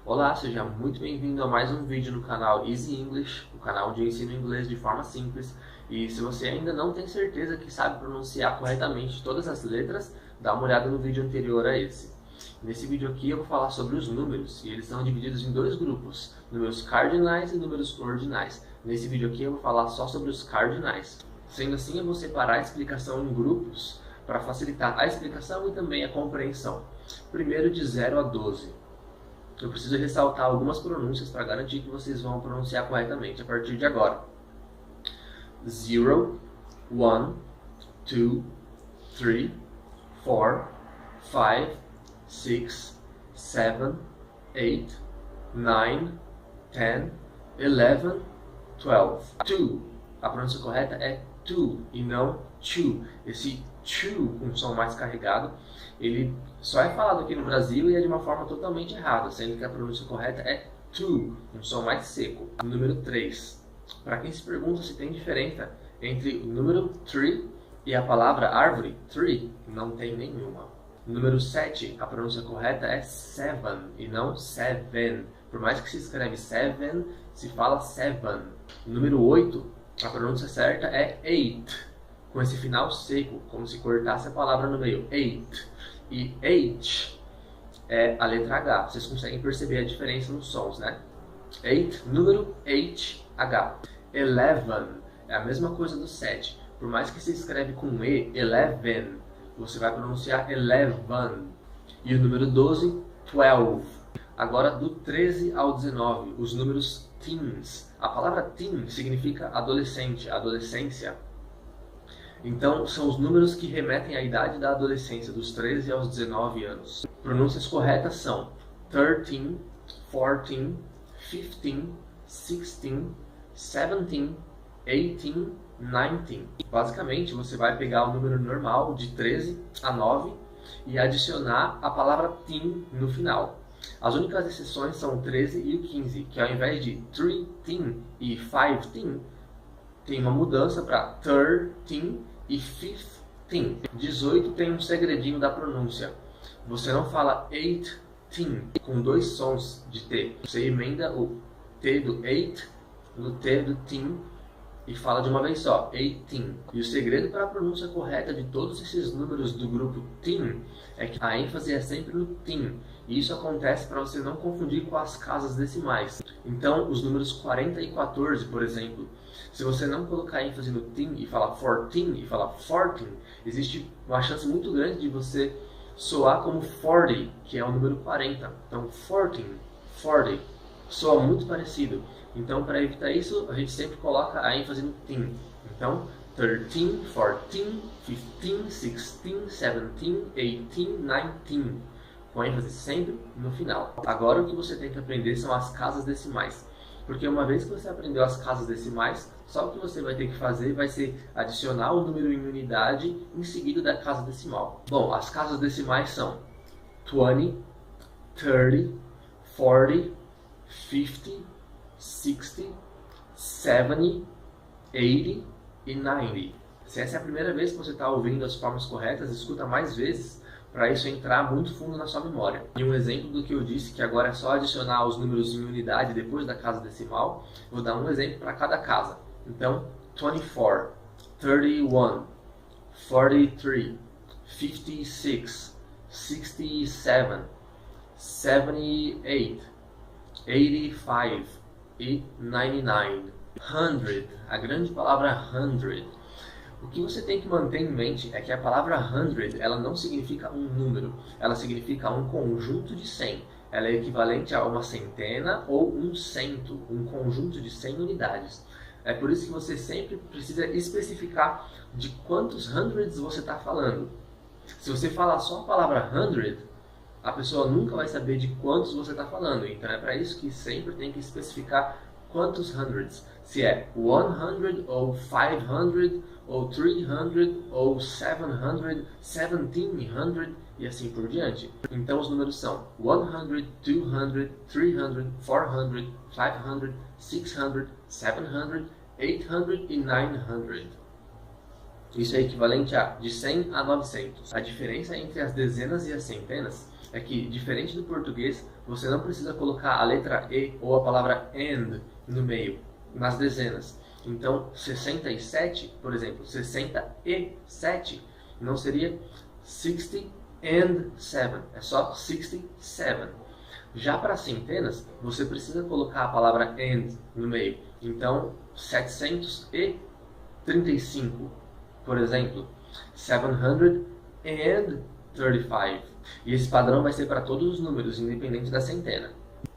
Olá, seja muito bem-vindo a mais um vídeo no canal Easy English, o canal onde eu ensino inglês de forma simples. E se você ainda não tem certeza que sabe pronunciar corretamente todas as letras, dá uma olhada no vídeo anterior a esse. Nesse vídeo aqui eu vou falar sobre os números, e eles são divididos em dois grupos, números cardinais e números ordinais. Nesse vídeo aqui eu vou falar só sobre os cardinais. Sendo assim, eu vou separar a explicação em grupos para facilitar a explicação e também a compreensão. Primeiro de 0 a 12. Eu preciso ressaltar algumas pronúncias para garantir que vocês vão pronunciar corretamente a partir de agora. 0, 1, 2, 3, 4, 5, 6, 7, 8, 9, 10, 11, 12. 2. A pronúncia correta é to e não to. Esse to, com som mais carregado, ele só é falado aqui no Brasil e é de uma forma totalmente errada, sendo que a pronúncia correta é to, um som mais seco. Número 3. Para quem se pergunta se tem diferença entre o número tree e a palavra árvore, tree, não tem nenhuma. Número 7. A pronúncia correta é seven e não seven. Por mais que se escreve seven, se fala seven. Número 8. A pronúncia certa é eight, com esse final seco, como se cortasse a palavra no meio. Eight. E H é a letra H. Vocês conseguem perceber a diferença nos sons, né? Eight, número H, H. 11 é a mesma coisa do 7. Por mais que se escreve com E, 11, você vai pronunciar 11. E o número 12, 12. Agora, do 13 ao 19, os números teens. A palavra teen significa adolescente, adolescência. Então, são os números que remetem à idade da adolescência, dos 13 aos 19 anos. Pronúncias corretas são 13, 14, 15, 16, 17, 18, 19. Basicamente, você vai pegar o número normal de 13 a 9 e adicionar a palavra teen no final. As únicas exceções são o 13 e o 15, que ao invés de 13 e 15, tem uma mudança para 13 e 15. 18 tem um segredinho da pronúncia. Você não fala 18 com dois sons de T. Você emenda o T do 8 no T do teen e fala de uma vez só, 18. E o segredo para a pronúncia correta de todos esses números do grupo teen é que a ênfase é sempre no teen. E isso acontece para você não confundir com as casas decimais. Então, os números 40 e 14, por exemplo, se você não colocar ênfase no teen e falar 14 e falar 14, existe uma chance muito grande de você soar como 40, que é o número 40. Então, 14, 40, soa muito parecido. Então, para evitar isso, a gente sempre coloca a ênfase no teen. Então, 13, 14, 15, 16, 17, 18, 19. Com ênfase sempre no final. Agora o que você tem que aprender são as casas decimais. Porque uma vez que você aprendeu as casas decimais, só o que você vai ter que fazer vai ser adicionar o número em unidade em seguida da casa decimal. Bom, as casas decimais são 20, 30, 40, 50, 60, 70, 80 e 90. Se essa é a primeira vez que você está ouvindo as formas corretas, escuta mais vezes para isso entrar muito fundo na sua memória. E um exemplo do que eu disse, que agora é só adicionar os números em unidade depois da casa decimal, vou dar um exemplo para cada casa. Então, 24, 31, 43, 56, 67, 78, 85 e 99. 100, a grande palavra 100. O que você tem que manter em mente é que a palavra 100, ela não significa um número, ela significa um conjunto de 100. Ela é equivalente a uma centena ou um cento, um conjunto de 100 unidades. É por isso que você sempre precisa especificar de quantos hundreds você está falando. Se você falar só a palavra 100, a pessoa nunca vai saber de quantos você está falando. Então é para isso que sempre tem que especificar quantos hundreds. Se é 100 ou 500 ou 300 ou 700, 1700 e assim por diante. Então os números são 100, 200, 300, 400, 500, 600, 700, 800 e 900. Isso é equivalente a de 100 a 900. A diferença entre as dezenas e as centenas é que, diferente do português, você não precisa colocar a letra E ou a palavra AND no meio, nas dezenas. Então, 67, por exemplo, 67, não seria 60 and 7, é só 67. Já para centenas, você precisa colocar a palavra AND no meio. Então, 735, por exemplo, 735. E esse padrão vai ser para todos os números, independente da centena.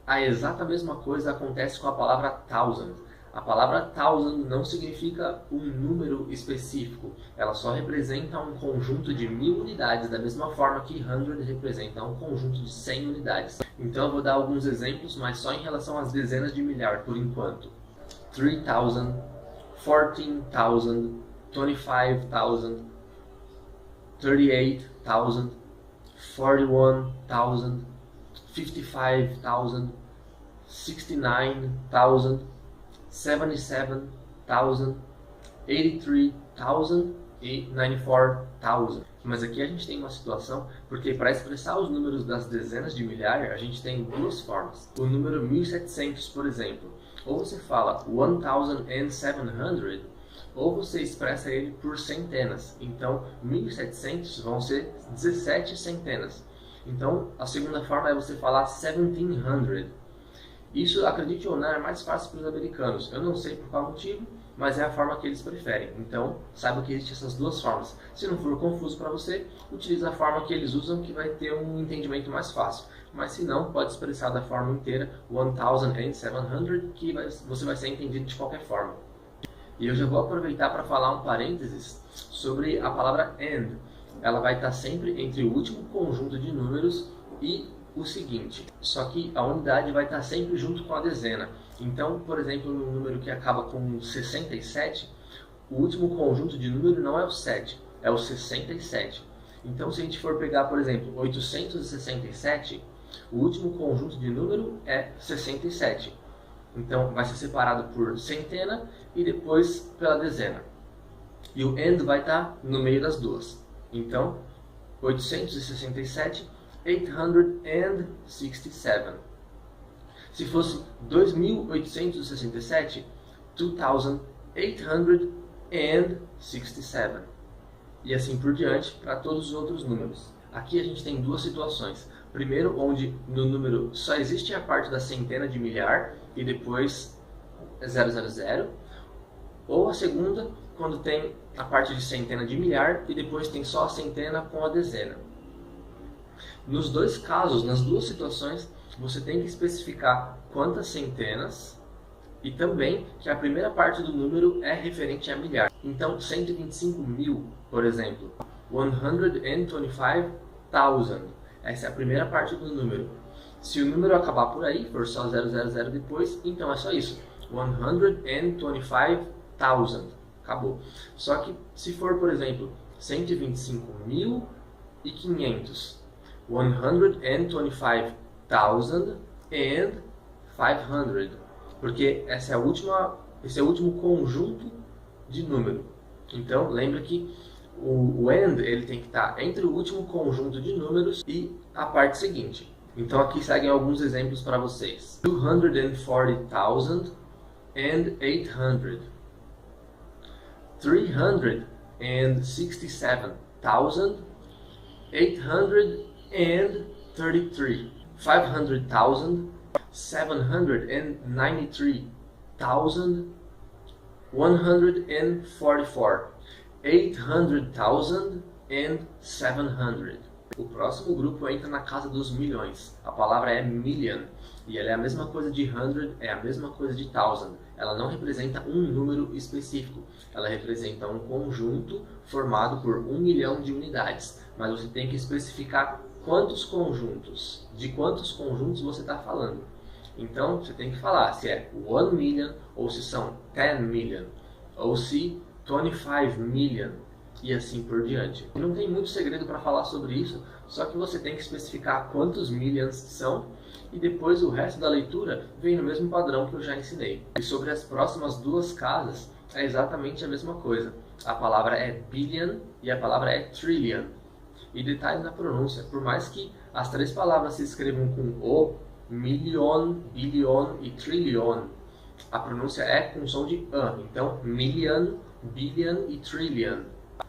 A exata mesma coisa acontece com a palavra thousand. A palavra thousand não significa um número específico, ela só representa um conjunto de 1000 unidades, da mesma forma que hundred representa um conjunto de 100 unidades. Então eu vou dar alguns exemplos, mas só em relação às dezenas de milhar por enquanto. 3000, 14,000, 25,000, 38,000, 41,000, 55,000, 69,000, 77,000, 83,000 e 94,000. Mas aqui a gente tem uma situação, porque para expressar os números das dezenas de milhar, a gente tem duas formas. O número 1700, por exemplo, ou você fala 1700, ou você expressa ele por centenas. Então, 1700 vão ser 17 centenas. Então, a segunda forma é você falar 1700. Isso, acredite ou não, é mais fácil para os americanos. Eu não sei por qual motivo, mas é a forma que eles preferem. Então, saiba que existem essas duas formas. Se não for confuso para você, utilize a forma que eles usam, que vai ter um entendimento mais fácil. Mas se não, pode expressar da forma inteira, 1700, que você vai ser entendido de qualquer forma. E eu já vou aproveitar para falar um parênteses sobre a palavra AND. Ela vai estar sempre entre o último conjunto de números e o seguinte. Só que a unidade vai estar sempre junto com a dezena. Então, por exemplo, no número que acaba com 67, o último conjunto de número não é o 7, é o 67. Então, se a gente for pegar, por exemplo, 867, o último conjunto de número é 67. Então, vai ser separado por centena e depois pela dezena. E o AND vai estar no meio das duas. Então, 867, 867. Se fosse 2867, 2867. E assim por diante para todos os outros números. Aqui a gente tem duas situações. Primeiro, onde no número só existe a parte da centena de milhar e depois 000. Ou a segunda, quando tem a parte de centena de milhar e depois tem só a centena com a dezena. Nos dois casos, nas duas situações, você tem que especificar quantas centenas e também que a primeira parte do número é referente a milhar. Então, 125.000, por exemplo, 125,000. Essa é a primeira parte do número. Se o número acabar por aí, for só 000 depois, então é só isso. 125,000. Acabou. Só que se for, por exemplo, 125.500, 125,500, porque esse é o último conjunto de número. Então, lembra que o AND ele tem que estar entre o último conjunto de números e a parte seguinte. Então, aqui seguem alguns exemplos para vocês. 240,800, 367,833, 500,000, 793,000, 144, 800,700. O próximo grupo entra na casa dos milhões. A palavra é million e ela é a mesma coisa de 100, é a mesma coisa de 1000. Ela não representa um número específico, ela representa um conjunto formado por 1 milhão de unidades. Mas você tem que especificar quantos conjuntos, de quantos conjuntos você está falando. Então você tem que falar se é 1 million ou se são 10 million ou se 25 million e assim por diante. Não tem muito segredo para falar sobre isso, só que você tem que especificar quantos millions são e depois o resto da leitura vem no mesmo padrão que eu já ensinei. E sobre as próximas duas casas é exatamente a mesma coisa. A palavra é billion e a palavra é trillion. E detalhe na pronúncia, por mais que as três palavras se escrevam com O, million, billion e trillion. A pronúncia é com som de an, então million, billion e trillion.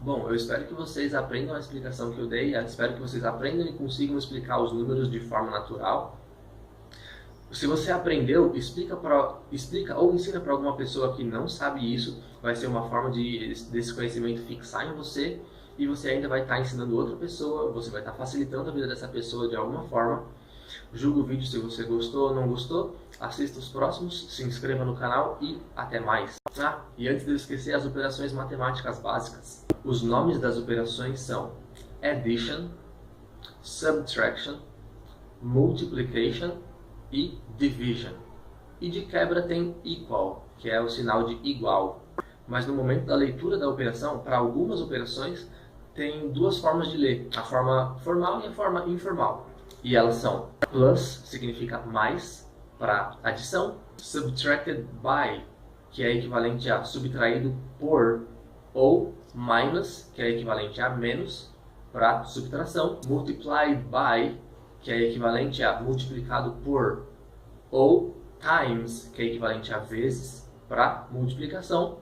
Bom, eu espero que vocês aprendam a explicação que eu dei, eu espero que vocês aprendam e consigam explicar os números de forma natural. Se você aprendeu, explica ou ensina para alguma pessoa que não sabe isso, vai ser uma forma desse conhecimento fixar em você e você ainda vai estar ensinando outra pessoa, você vai estar facilitando a vida dessa pessoa de alguma forma. Julgue o vídeo se você gostou ou não gostou, assista os próximos, se inscreva no canal e até mais. Ah, e antes de eu esquecer, as operações matemáticas básicas. Os nomes das operações são addition, subtraction, multiplication e division. E de quebra tem equal, que é o sinal de igual. Mas no momento da leitura da operação, para algumas operações, tem duas formas de ler, a forma formal e a forma informal. E elas são plus, significa mais, para adição, subtracted by, que é equivalente a subtraído por, ou minus, que é equivalente a menos, para subtração, multiplied by, que é equivalente a multiplicado por, ou times, que é equivalente a vezes, para multiplicação,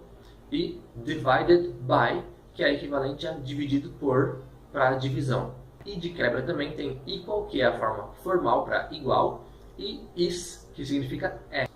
e divided by, que é equivalente a dividido por, para divisão. E de quebra também tem equal, que é a forma formal para igual, e is, que significa é.